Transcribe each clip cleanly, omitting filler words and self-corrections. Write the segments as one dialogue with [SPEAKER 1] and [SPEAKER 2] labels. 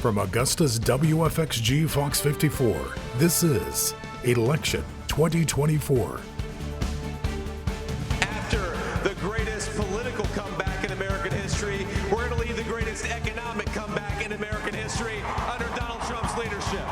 [SPEAKER 1] From Augusta's WFXG FOX54, this is Election 2024.
[SPEAKER 2] After the greatest political comeback in American history, we're going to lead the greatest economic comeback in American history under Donald Trump's leadership.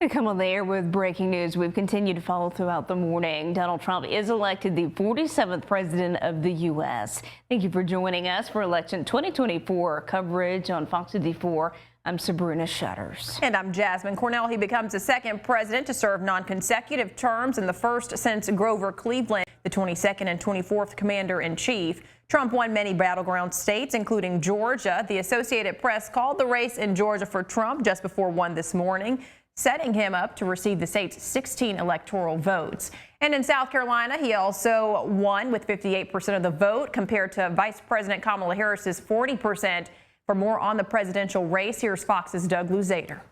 [SPEAKER 3] We come on the air with breaking news we've continued to follow throughout the morning. Donald Trump is elected the 47th president of the U.S. Thank you for joining us for Election 2024 coverage on Fox 54. I'm Sabrina Shutters.
[SPEAKER 4] And I'm Jasmyn. Cornell, he becomes the second president to serve non-consecutive terms and the first since Grover Cleveland, the 22nd and 24th commander-in-chief. Trump won many battleground states, including Georgia. The Associated Press called the race in Georgia for Trump just before 1 this morning, setting him up to receive the state's 16 electoral votes. And in South Carolina, he also won with 58% of the vote compared to Vice President Kamala Harris's 40%. For more on the presidential race, here's Fox's Doug Luzader.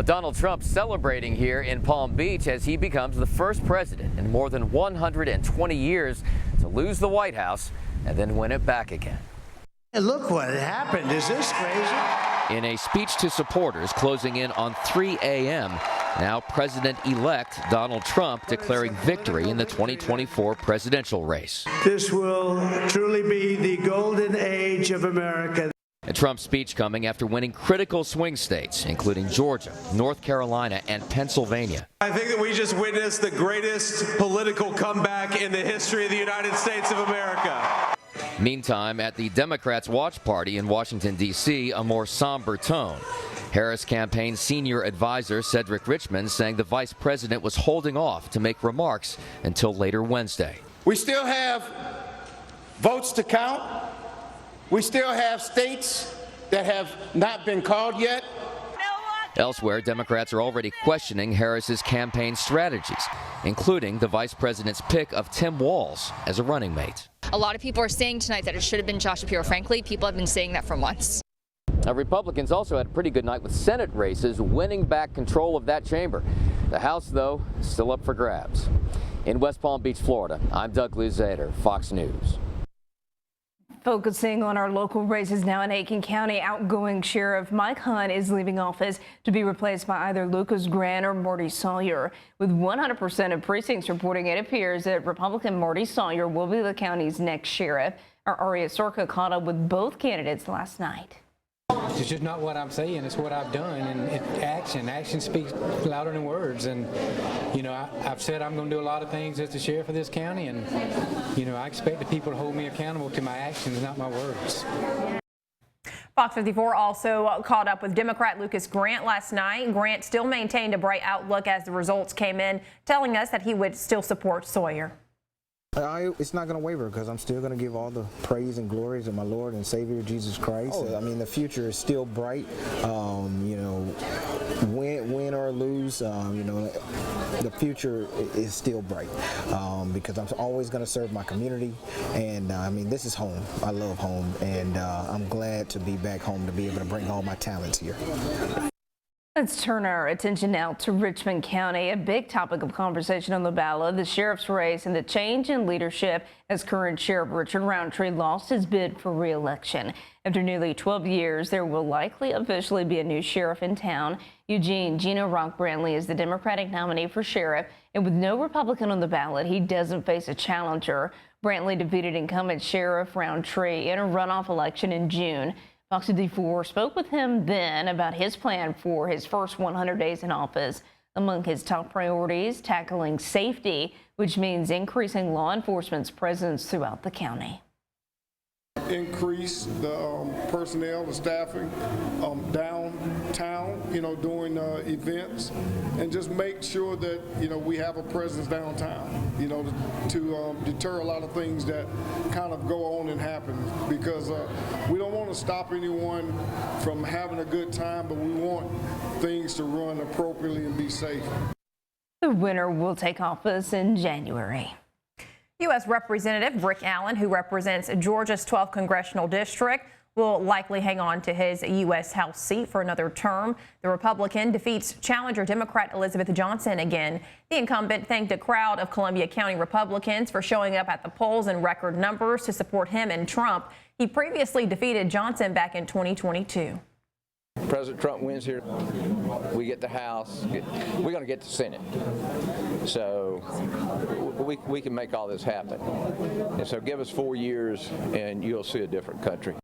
[SPEAKER 5] Donald Trump celebrating here in Palm Beach as he becomes the first president in more than 120 years to lose the White House and then win it back again.
[SPEAKER 6] And look what happened. Is this crazy?
[SPEAKER 5] In a speech to supporters closing in on 3 a.m., now President-elect Donald Trump declaring victory in the 2024 presidential race.
[SPEAKER 6] This will truly be the golden age of America.
[SPEAKER 5] A Trump speech coming after winning critical swing states, including Georgia, North Carolina, and Pennsylvania.
[SPEAKER 2] I think that we just witnessed the greatest political comeback in the history of the United States of America.
[SPEAKER 5] Meantime, at the Democrats' watch party in Washington, D.C., a more somber tone. Harris campaign senior advisor Cedric Richmond saying the vice president was holding off to make remarks until later Wednesday.
[SPEAKER 7] We still have votes to count. We still have states that have not been called yet.
[SPEAKER 5] Elsewhere, Democrats are already questioning Harris's campaign strategies, including the vice president's pick of Tim Walz as a running mate.
[SPEAKER 8] A lot of people are saying tonight that it should have been Josh Shapiro. Frankly, people have been saying that for months.
[SPEAKER 5] Now, Republicans also had a pretty good night with Senate races, winning back control of that chamber. The House, though, is still up for grabs. In West Palm Beach, Florida, I'm Doug Luzader, Fox News.
[SPEAKER 3] Focusing on our local races now in Aiken County, outgoing Sheriff Mike Hunt is leaving office to be replaced by either Lucas Grant or Marty Sawyer. With 100% of precincts reporting, it appears that Republican Marty Sawyer will be the county's next sheriff. Our Aria Sorka caught up with both candidates last night.
[SPEAKER 9] It's just not what I'm saying, it's what I've done, and action speaks louder than words. And you know, I've said I'm going to do a lot of things as the sheriff of this county, and you know, I expect the people to hold me accountable to my actions, not my words.
[SPEAKER 4] Fox 54 also caught up with Democrat Lucas Grant last night. Grant still maintained a bright outlook as the results came in, telling us that he would still support Sawyer.
[SPEAKER 10] It's not going to waver because I'm still going to give all the praise and glory to my Lord and Savior Jesus Christ. I mean, the future is still bright. You know, win or lose, you know, the future is still bright because I'm always going to serve my community. And I mean, this is home. I love home, and I'm glad to be back home to be able to bring all my talents here.
[SPEAKER 3] Let's turn our attention now to Richmond County. A big topic of conversation on the ballot, the sheriff's race and the change in leadership as current Sheriff Richard Roundtree lost his bid for re-election. After nearly 12 years, there will likely officially be a new sheriff in town. Eugene Gino Rock Brantley is the Democratic nominee for sheriff, and with no Republican on the ballot, he doesn't face a challenger. Brantley defeated incumbent Sheriff Roundtree in a runoff election in June. Fox 54 spoke with him then about his plan for his first 100 days in office. Among his top priorities, tackling safety, which means increasing law enforcement's presence throughout the county.
[SPEAKER 11] Increase the personnel, the staffing downtown, you know, doing events, and just make sure that, you know, we have a presence downtown, you know, to deter a lot of things that kind of go on and happen, because we don't want to stop anyone from having a good time, but we want things to run appropriately and be safe.
[SPEAKER 3] The winner will take office in January. U.S. Representative Rick Allen, who represents Georgia's 12th congressional district,
[SPEAKER 4] will likely hang on to his U.S. House seat for another term. The Republican defeats challenger Democrat Elizabeth Johnson again. The incumbent thanked a crowd of Columbia County Republicans for showing up at the polls in record numbers to support him and Trump. He previously defeated Johnson back in 2022.
[SPEAKER 12] President Trump wins here, we get the House, we're going to get the Senate. So we can make all this happen. And so give us 4 years and you'll see a different country.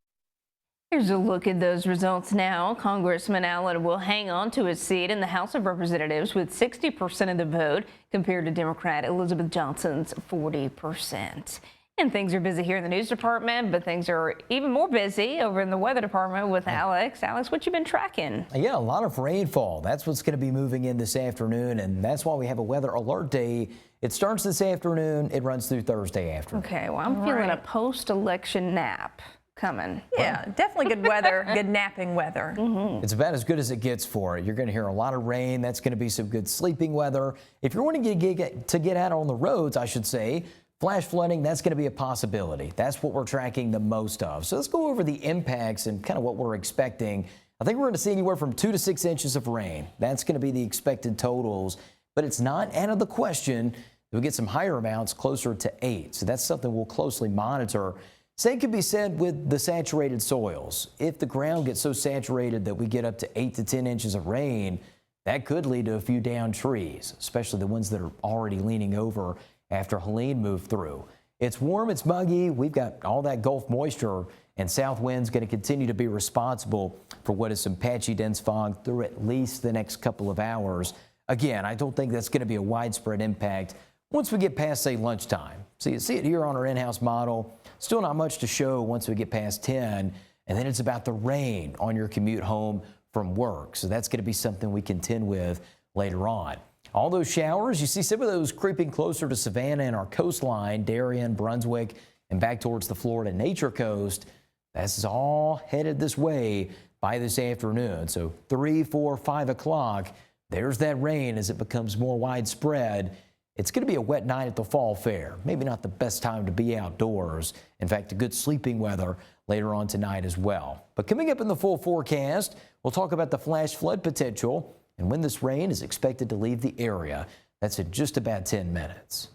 [SPEAKER 3] Here's a look at those results now. Congressman Allen will hang on to his seat in the House of Representatives with 60% of the vote compared to Democrat Elizabeth Johnson's 40%. And things are busy here in the news department, but things are even more busy over in the weather department with Alex. Alex, what you been tracking?
[SPEAKER 13] Yeah, a lot of rainfall. That's what's going to be moving in this afternoon, and that's why we have a weather alert day. It starts this afternoon. It runs through Thursday afternoon.
[SPEAKER 3] Okay, well, I'm feeling a post-election nap coming.
[SPEAKER 4] Yeah, definitely good weather, good napping weather.
[SPEAKER 13] It's about as good as it gets for it. You're going to hear a lot of rain. That's going to be some good sleeping weather. If you're wanting to get out on the roads, I should say, flash flooding, that's going to be a possibility. That's what we're tracking the most of. So let's go over the impacts and kind of what we're expecting. I think we're going to see anywhere from 2 to 6 inches of rain. That's going to be the expected totals, but it's not out of the question that we get some higher amounts closer to 8. So that's something we'll closely monitor. Same could be said with the saturated soils. If the ground gets so saturated that we get up to 8 to 10 inches of rain, that could lead to a few downed trees, especially the ones that are already leaning over after Helene moved through. It's warm, it's muggy. We've got all that Gulf moisture, and south wind's going to continue to be responsible for what is some patchy dense fog through at least the next couple of hours. Again, I don't think that's going to be a widespread impact once we get past, say, lunchtime. So you see it here on our in-house model. Still not much to show once we get past 10, and then it's about the rain on your commute home from work. So that's going to be something we contend with later on. All those showers, you see some of those creeping closer to Savannah and our coastline, Darien, Brunswick, and back towards the Florida Nature Coast. That's all headed this way by this afternoon. So 3, 4, 5 o'clock, there's that rain as it becomes more widespread. It's going to be a wet night at the Fall Fair. Maybe not the best time to be outdoors. In fact, a good sleeping weather later on tonight as well. But coming up in the full forecast, we'll talk about the flash flood potential and when this rain is expected to leave the area. That's in just about 10 minutes.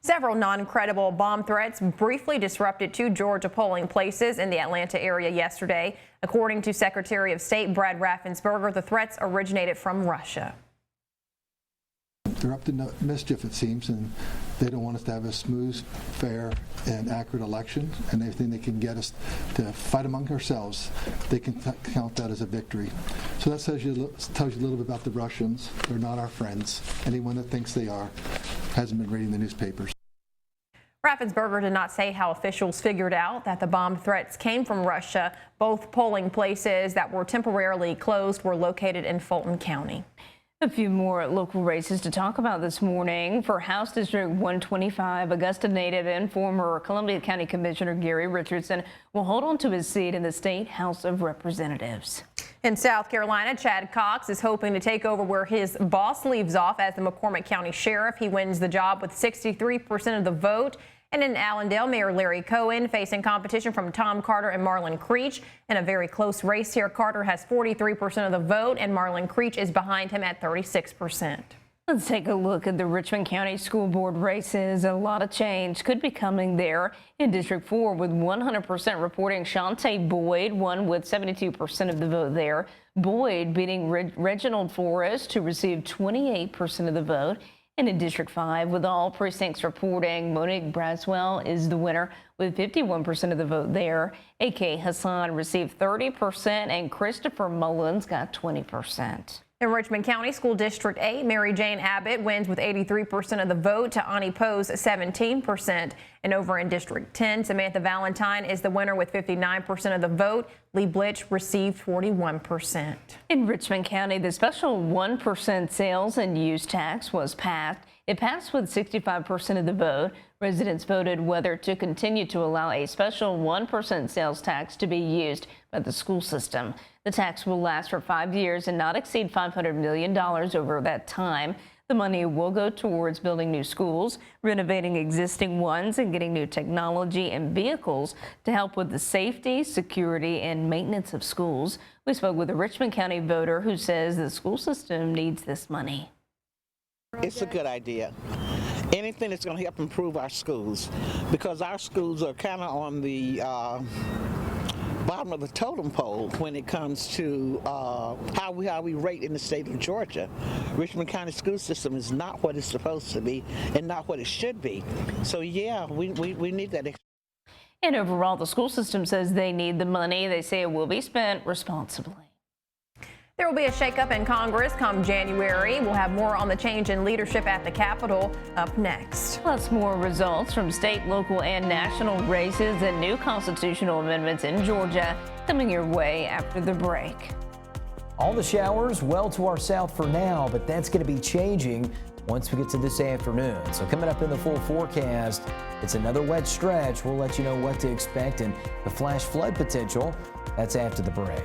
[SPEAKER 4] Several non-credible bomb threats briefly disrupted 2 Georgia polling places in the Atlanta area yesterday. According to Secretary of State Brad Raffensperger, the threats originated from Russia.
[SPEAKER 14] They're up to no mischief, it seems, and they don't want us to have a smooth, fair, and accurate election. And anything they can get us to fight among ourselves, they can count that as a victory. So that tells you a little bit about the Russians. They're not our friends. Anyone that thinks they are hasn't been reading the newspapers.
[SPEAKER 4] Raffensperger did not say how officials figured out that the bomb threats came from Russia. Both polling places that were temporarily closed were located in Fulton County.
[SPEAKER 3] A few more local races to talk about this morning. For House District 125, Augusta native and former Columbia County Commissioner Gary Richardson will hold on to his seat in the State House of Representatives.
[SPEAKER 4] In South Carolina, Chad Cox is hoping to take over where his boss leaves off as the McCormick County Sheriff. He wins the job with 63% of the vote. And in Allendale, Mayor Larry Cohen facing competition from Tom Carter and Marlon Creech in a very close race here. Carter has 43% of the vote, and Marlon Creech is behind him at 36%.
[SPEAKER 3] Let's take a look at the Richmond County School Board races. A lot of change could be coming there in District 4 with 100% reporting Shantae Boyd won with 72% of the vote there. Boyd beating Reginald Forrest to receive 28% of the vote. And in District 5, with all precincts reporting, Monique Braswell is the winner with 51% of the vote there. A.K. Hassan received 30% and Christopher Mullins got 20%.
[SPEAKER 4] In Richmond County School District 8, Mary Jane Abbott wins with 83% of the vote to Ani Poe's 17%. And over in District 10, Samantha Valentine is the winner with 59% of the vote. Lee Blitch received 41%.
[SPEAKER 3] In Richmond County, the special 1% sales and use tax was passed. It passed with 65% of the vote. Residents voted whether to continue to allow a special 1% sales tax to be used by the school system. The tax will last for 5 years and not exceed $500 million over that time. The money will go towards building new schools, renovating existing ones, and getting new technology and vehicles to help with the safety, security, and maintenance of schools. We spoke with a Richmond County voter who says the school system needs this money.
[SPEAKER 15] It's a good idea. Anything that's going to help improve our schools, because our schools are kind of on the bottom of the totem pole when it comes to how we rate in the state of Georgia. Richmond County school system is not what it's supposed to be and not what it should be. So yeah, we need that.
[SPEAKER 3] And overall, the school system says they need the money. They say it will be spent responsibly.
[SPEAKER 4] There will be a shakeup in Congress come January. We'll have more on the change in leadership at the Capitol up next.
[SPEAKER 3] Plus more results from state, local, and national races and new constitutional amendments in Georgia coming your way after the break.
[SPEAKER 13] All the showers well to our south for now, but that's going to be changing once we get to this afternoon. So coming up in the full forecast, it's another wet stretch. We'll let you know what to expect and the flash flood potential. That's after the break.